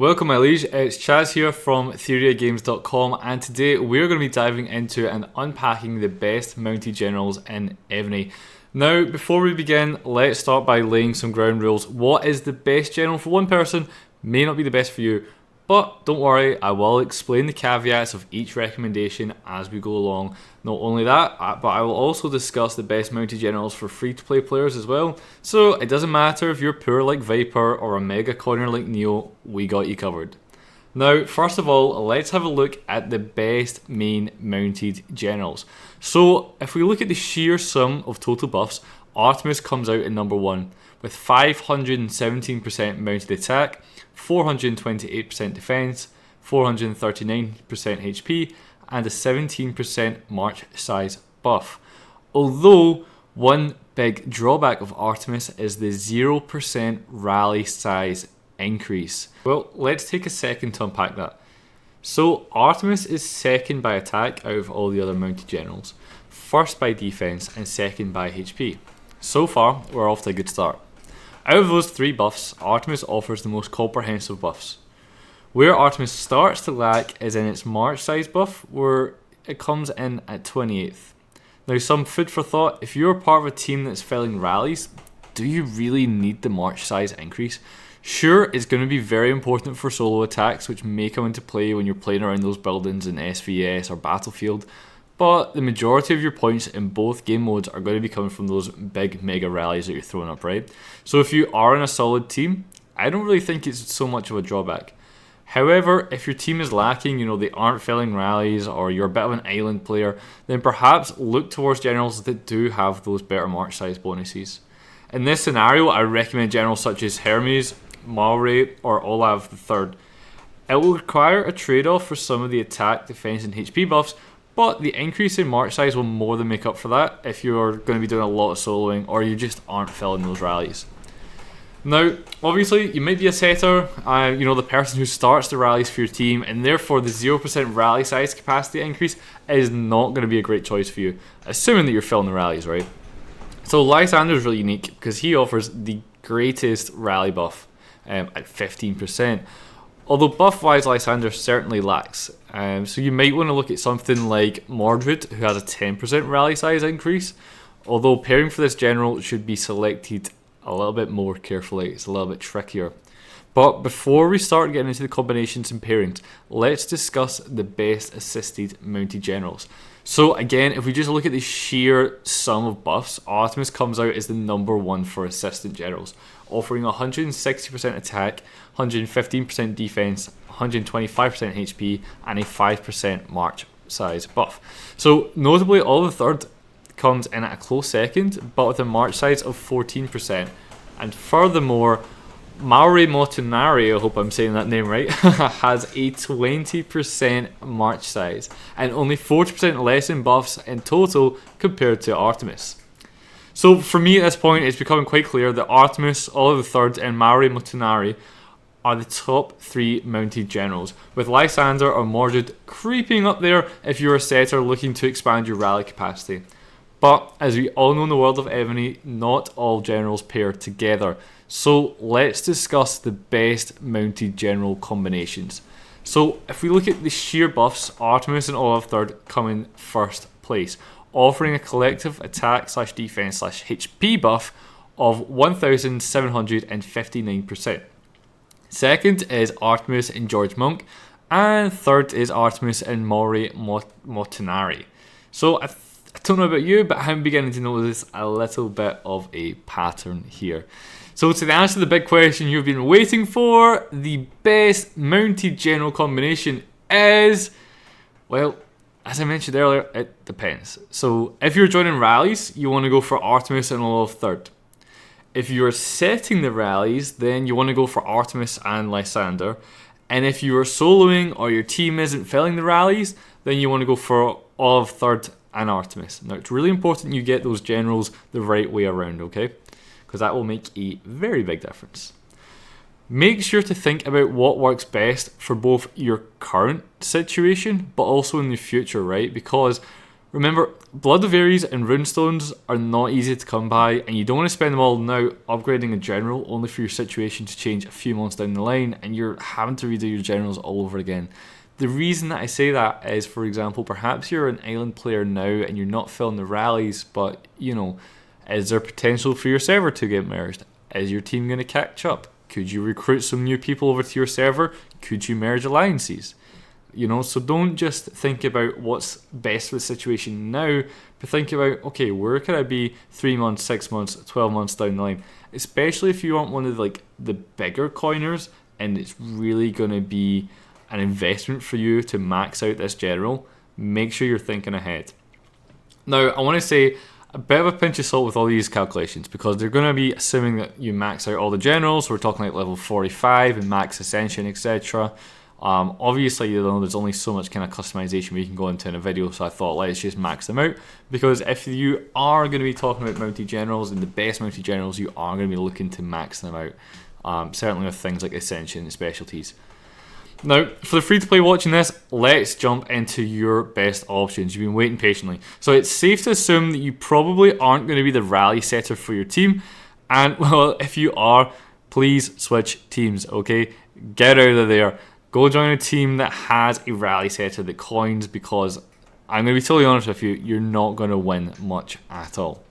Welcome my liege, it's Chaz here from theoryofgames.com and today we're going to be diving into and unpacking the best mounted generals in Evony. Now before we begin, let's start by laying some ground rules. What is the best general for one person may not be the best for you, but don't worry, I will explain the caveats of each recommendation as we go along. Not only that, but I will also discuss the best mounted generals for free-to-play players as well. So it doesn't matter if you're poor like Viper or a mega conner like Neo, we got you covered. Now, first of all, let's have a look at the best main mounted generals. So if we look at the sheer sum of total buffs, Artemis comes out in number 1 with 517% mounted attack, 428% defense, 439% HP, and a 17% march size buff. Although, one big drawback of Artemis is the 0% rally size increase. Well, let's take a second to unpack that. So, Artemis is second by attack out of all the other mounted generals, first by defense, and second by HP. So far, we're off to a good start. Out of those 3 buffs, Artemis offers the most comprehensive buffs. Where Artemis starts to lack is in its march size buff, where it comes in at 28th. Now, some food for thought: if you're part of a team that's filling rallies, do you really need the march size increase? Sure, it's going to be very important for solo attacks, which may come into play when you're playing around those buildings in SVS or Battlefield, but the majority of your points in both game modes are going to be coming from those big mega rallies that you're throwing up, right? So if you are in a solid team, I don't really think it's so much of a drawback. However, if your team is lacking, they aren't filling rallies, or you're a bit of an island player, then perhaps look towards generals that do have those better march size bonuses. In this scenario, I recommend generals such as Hermes, Maori, or Olav III. It will require a trade-off for some of the attack, defense, and HP buffs, but the increase in march size will more than make up for that if you're going to be doing a lot of soloing or you just aren't filling those rallies. Now, obviously, you might be a setter, the person who starts the rallies for your team, and therefore the 0% rally size capacity increase is not going to be a great choice for you, assuming that you're filling the rallies, right? So Lysander is really unique because he offers the greatest rally buff at 15%. Although buff-wise, Lysander certainly lacks. So you might want to look at something like Mordred, who has a 10% rally size increase. Although pairing for this general should be selected a little bit more carefully. It's a little bit trickier. But before we start getting into the combinations and pairings, let's discuss the best assisted mounted generals. So again, if we just look at the sheer sum of buffs, Artemis comes out as the number 1 for assistant generals, offering 160% attack, 115% defense, 125% HP, and a 5% march size buff. So notably, all the third comes in at a close second, but with a march size of 14%. And furthermore, Maori Motunari, I hope I'm saying that name right, has a 20% march size and only 40% less in buffs in total compared to Artemis. So for me at this point, it's becoming quite clear that Artemis, all of the thirds, and Maori Motunari are the top 3 mounted generals, with Lysander or Mordred creeping up there if you're a setter looking to expand your rally capacity. But as we all know in the world of Evony, not all generals pair together. So let's discuss the best mounted general combinations. So if we look at the sheer buffs, Artemis and Olav III come in first place, offering a collective attack / defense / HP buff of 1759%. Second is Artemis and George Monk, and third is Artemis and Maori Motunari. So I don't know about you, but I'm beginning to notice a little bit of a pattern here. So to answer the big question you've been waiting for, the best mounted general combination is, well, as I mentioned earlier, it depends. So if you're joining rallies, you want to go for Artemis and Olav III. If you're setting the rallies, then you want to go for Artemis and Lysander. And if you are soloing or your team isn't filling the rallies, then you want to go for Olav III and Artemis. Now, it's really important you get those generals the right way around, okay? Because that will make a very big difference. Make sure to think about what works best for both your current situation, but also in the future, right? Because Remember, Blood of Ares and Runestones are not easy to come by, and you don't want to spend them all now upgrading a general only for your situation to change a few months down the line and you're having to redo your generals all over again. The reason that I say that is, for example, perhaps you're an island player now and you're not filling the rallies, but is there potential for your server to get merged? Is your team going to catch up? Could you recruit some new people over to your server? Could you merge alliances? So don't just think about what's best for the situation now, but think about, okay, where could I be 3 months, 6 months, 12 months down the line? Especially if you aren't one of the bigger coiners and it's really going to be an investment for you to max out this general, make sure you're thinking ahead. Now, I want to say a bit of a pinch of salt with all these calculations because they're going to be assuming that you max out all the generals. We're talking like level 45 and max ascension, etc. Obviously, there's only so much kind of customization we can go into in a video, so I thought let's just max them out, because if you are going to be talking about mounted generals and the best mounted generals, you are going to be looking to max them out, certainly with things like ascension and specialties. Now, for the free-to-play watching this, let's jump into your best options. You've been waiting patiently. So it's safe to assume that you probably aren't going to be the rally setter for your team, and well, if you are, please switch teams, okay? Get out of there. Go join a team that has a rally setter that coins, because I'm going to be totally honest with you, you're not going to win much at all.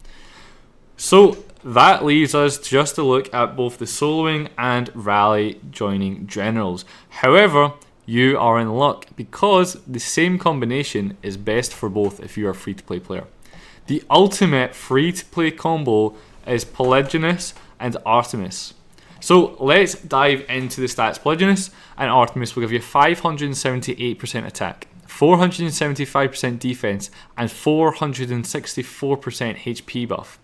So that leaves us just to look at both the soloing and rally joining generals. However, you are in luck because the same combination is best for both if you're a free-to-play player. The ultimate free-to-play combo is Polygonus and Artemis. So let's dive into the stats. Polygonus and Artemis will give you 578% attack, 475% defense, and 464% HP buff.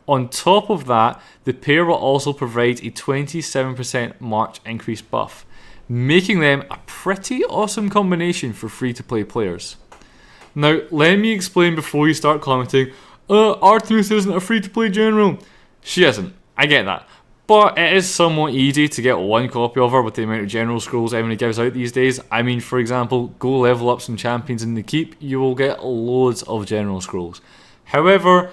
On top of that, the pair will also provide a 27% March increase buff, making them a pretty awesome combination for free-to-play players. Now, let me explain before you start commenting, Artemis isn't a free-to-play general. She isn't, I get that. But it is somewhat easy to get one copy of her with the amount of general scrolls Evony gives out these days. I mean, for example, go level up some champions in the keep, you will get loads of general scrolls. However,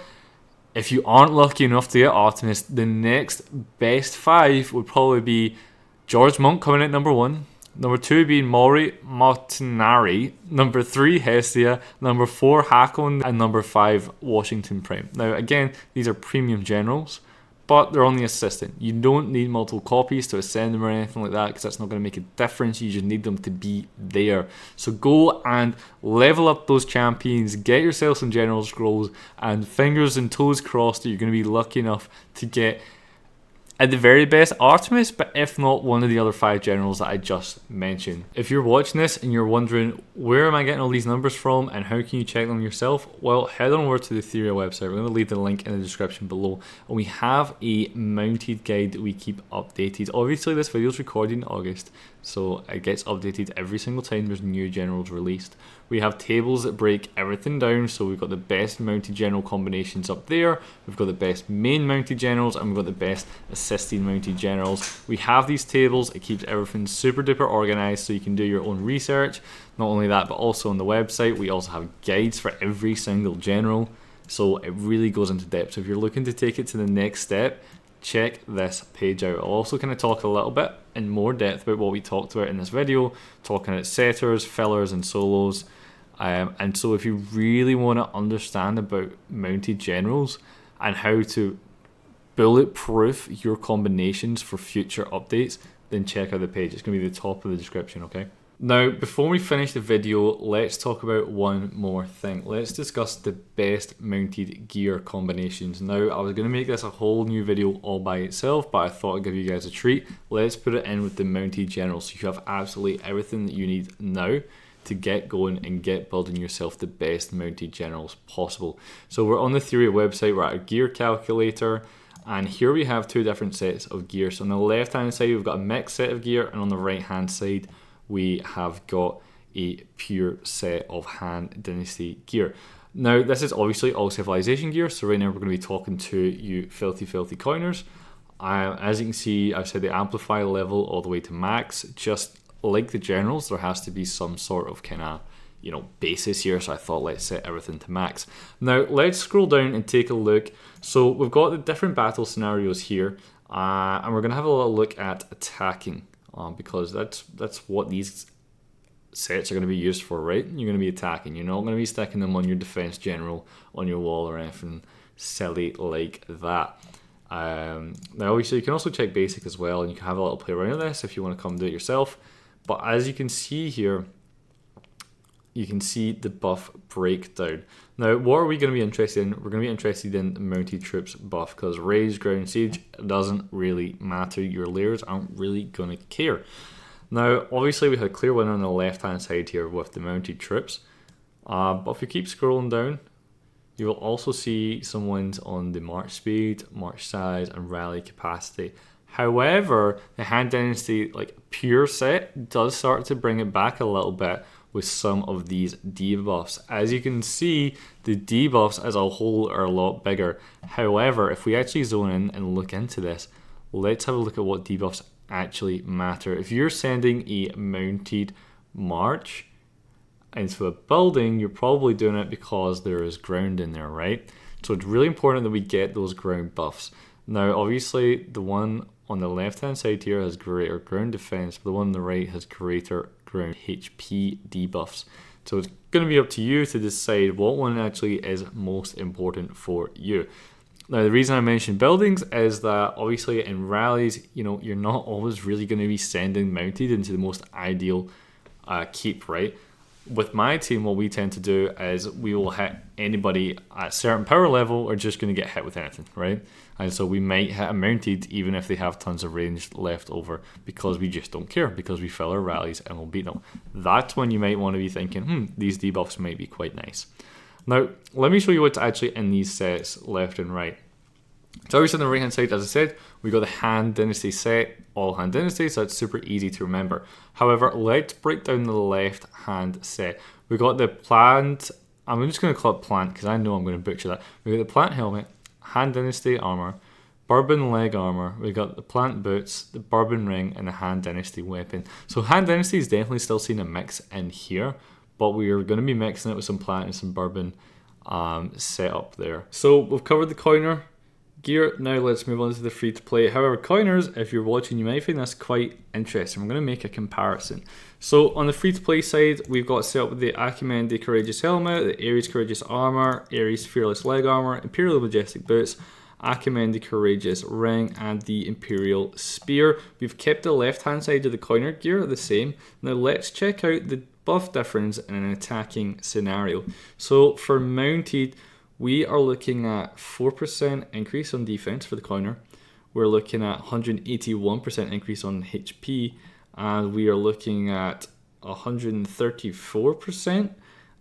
if you aren't lucky enough to get Artemis, the next best 5 would probably be George Monk coming at number 1, number 2 being Maury Martinari, number 3 Hestia, number 4 Hakon, and number 5 Washington Prime. Now again, these are premium generals, but they're only assistant. You don't need multiple copies to ascend them or anything like that, because that's not going to make a difference. You just need them to be there. So go and level up those champions, get yourself some general scrolls, and fingers and toes crossed that you're going to be lucky enough to get, at the very best, Artemis, but if not, one of the other 5 generals that I just mentioned. If you're watching this and you're wondering, where am I getting all these numbers from and how can you check them yourself? Well, head on over to the Ethereum website. We're going to leave the link in the description below. And we have a mounted guide that we keep updated. Obviously, this video is recorded in August, so it gets updated every single time there's new generals released. We have tables that break everything down, so we've got the best mounted general combinations up there, we've got the best main mounted generals, and we've got the best assisting mounted generals. We have these tables, it keeps everything super duper organized so you can do your own research. Not only that, but also on the website we also have guides for every single general, so it really goes into depth. So if you're looking to take it to the next step, check this page out. I'll also kind of talk a little bit in more depth about what we talked about in this video, talking about setters, fillers, and solos. And so if you really want to understand about mounted generals and how to bulletproof your combinations for future updates, then check out the page. It's going to be the top of the description, okay? Now, before we finish the video, let's talk about one more thing. Let's discuss the best mounted gear combinations. Now, I was going to make this a whole new video all by itself, but I thought I'd give you guys a treat. Let's put it in with the mounted generals, so you have absolutely everything that you need now to get going and get building yourself the best mounted generals possible. So we're on the Theory website, we're at a gear calculator, and here we have 2 different sets of gear. So on the left hand side we've got a mixed set of gear, and on the right hand side we have got a pure set of Han Dynasty gear. Now this is obviously all civilization gear, so right now we're going to be talking to you filthy coiners. As you can see, I've set the amplify level all the way to max. Just like the generals, there has to be some sort of kind of basis here, so I thought let's set everything to max. Now let's scroll down and take a look. So we've got the different battle scenarios here, and we're going to have a little look at attacking, because that's what these sets are going to be used for, right? You're going to be attacking. You're not going to be sticking them on your defense general, on your wall, or anything silly like that. Now obviously you can also check basic as well, and you can have a little play around with this if you want to come do it yourself. But as you can see here, you can see the buff breakdown. Now what are we going to be interested in? We're going to be interested in the mounted troops buff, because raised ground siege doesn't really matter. Your layers aren't really going to care. Now obviously we had a clear winner on the left hand side here with the mounted troops, but if you keep scrolling down, you will also see some wins on the march speed, march size, and rally capacity. However, the Han Dynasty pure set does start to bring it back a little bit with some of these debuffs. As you can see, the debuffs as a whole are a lot bigger. However, if we actually zone in and look into this, let's have a look at what debuffs actually matter. If you're sending a mounted march into a building, you're probably doing it because there is ground in there, right? So it's really important that we get those ground buffs. Now obviously the one on the left hand side here has greater ground defense, but the one on the right has greater ground HP debuffs. So it's going to be up to you to decide what one actually is most important for you. Now the reason I mentioned buildings is that obviously in rallies, you're not always really going to be sending mounted into the most ideal keep, right? With my team, what we tend to do is we will hit anybody at a certain power level are just going to get hit with anything, right? And so we might hit a mounted even if they have tons of range left over, because we just don't care, because we fill our rallies and we'll beat them. That's when you might want to be thinking, these debuffs might be quite nice. Now, let me show you what's actually in these sets left and right. So obviously on the right hand side, as I said, we got the Han Dynasty set, all Han Dynasty, so it's super easy to remember. However, let's break down the left hand set. We got the plant, I'm just going to call it plant because I know I'm going to butcher that. We got the plant helmet, Han Dynasty armor, bourbon leg armor, we got the plant boots, the bourbon ring, and the Han Dynasty weapon. So Han Dynasty is definitely still seeing a mix in here, but we are going to be mixing it with some plant and some bourbon set up there. So we've covered the coiner gear. Now let's move on to the free to play. However, coiners, if you're watching, you might find this quite interesting. I'm going to make a comparison. So on the free to play side, we've got set up with the Acumen the Courageous helmet, the Ares Courageous armor, Ares Fearless leg armor, Imperial Majestic boots, Acumen the Courageous ring, and the Imperial spear. We've kept the left hand side of the coiner gear the same. Now let's check out the buff difference in an attacking scenario. So for mounted, we are looking at 4% increase on defense for the coiner. We're looking at 181% increase on HP, and we are looking at 134%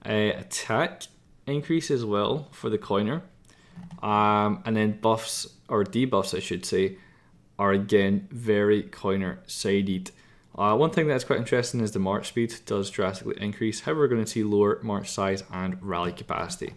attack increase as well for the coiner. And then buffs, or debuffs I should say, are again very coiner sided. One thing that's quite interesting is the march speed does drastically increase. However, we're going to see lower march size and rally capacity.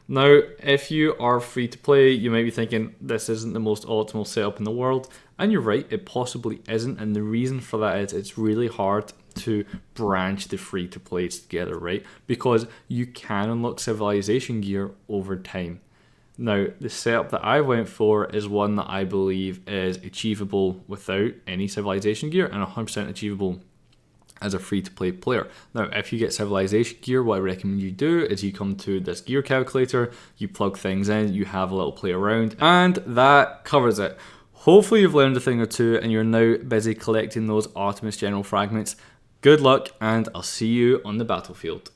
Now, if you are free to play, you might be thinking this isn't the most optimal setup in the world, and you're right, it possibly isn't, and the reason for that is it's really hard to branch the free to plays together, right? Because you can unlock civilization gear over time. Now, the setup that I went for is one that I believe is achievable without any civilization gear and 100% achievable as a free-to-play player. Now, if you get civilization gear, what I recommend you do is you come to this gear calculator, you plug things in, you have a little play around, and that covers it. Hopefully you've learned a thing or two and you're now busy collecting those Artemis General fragments. Good luck, and I'll see you on the battlefield.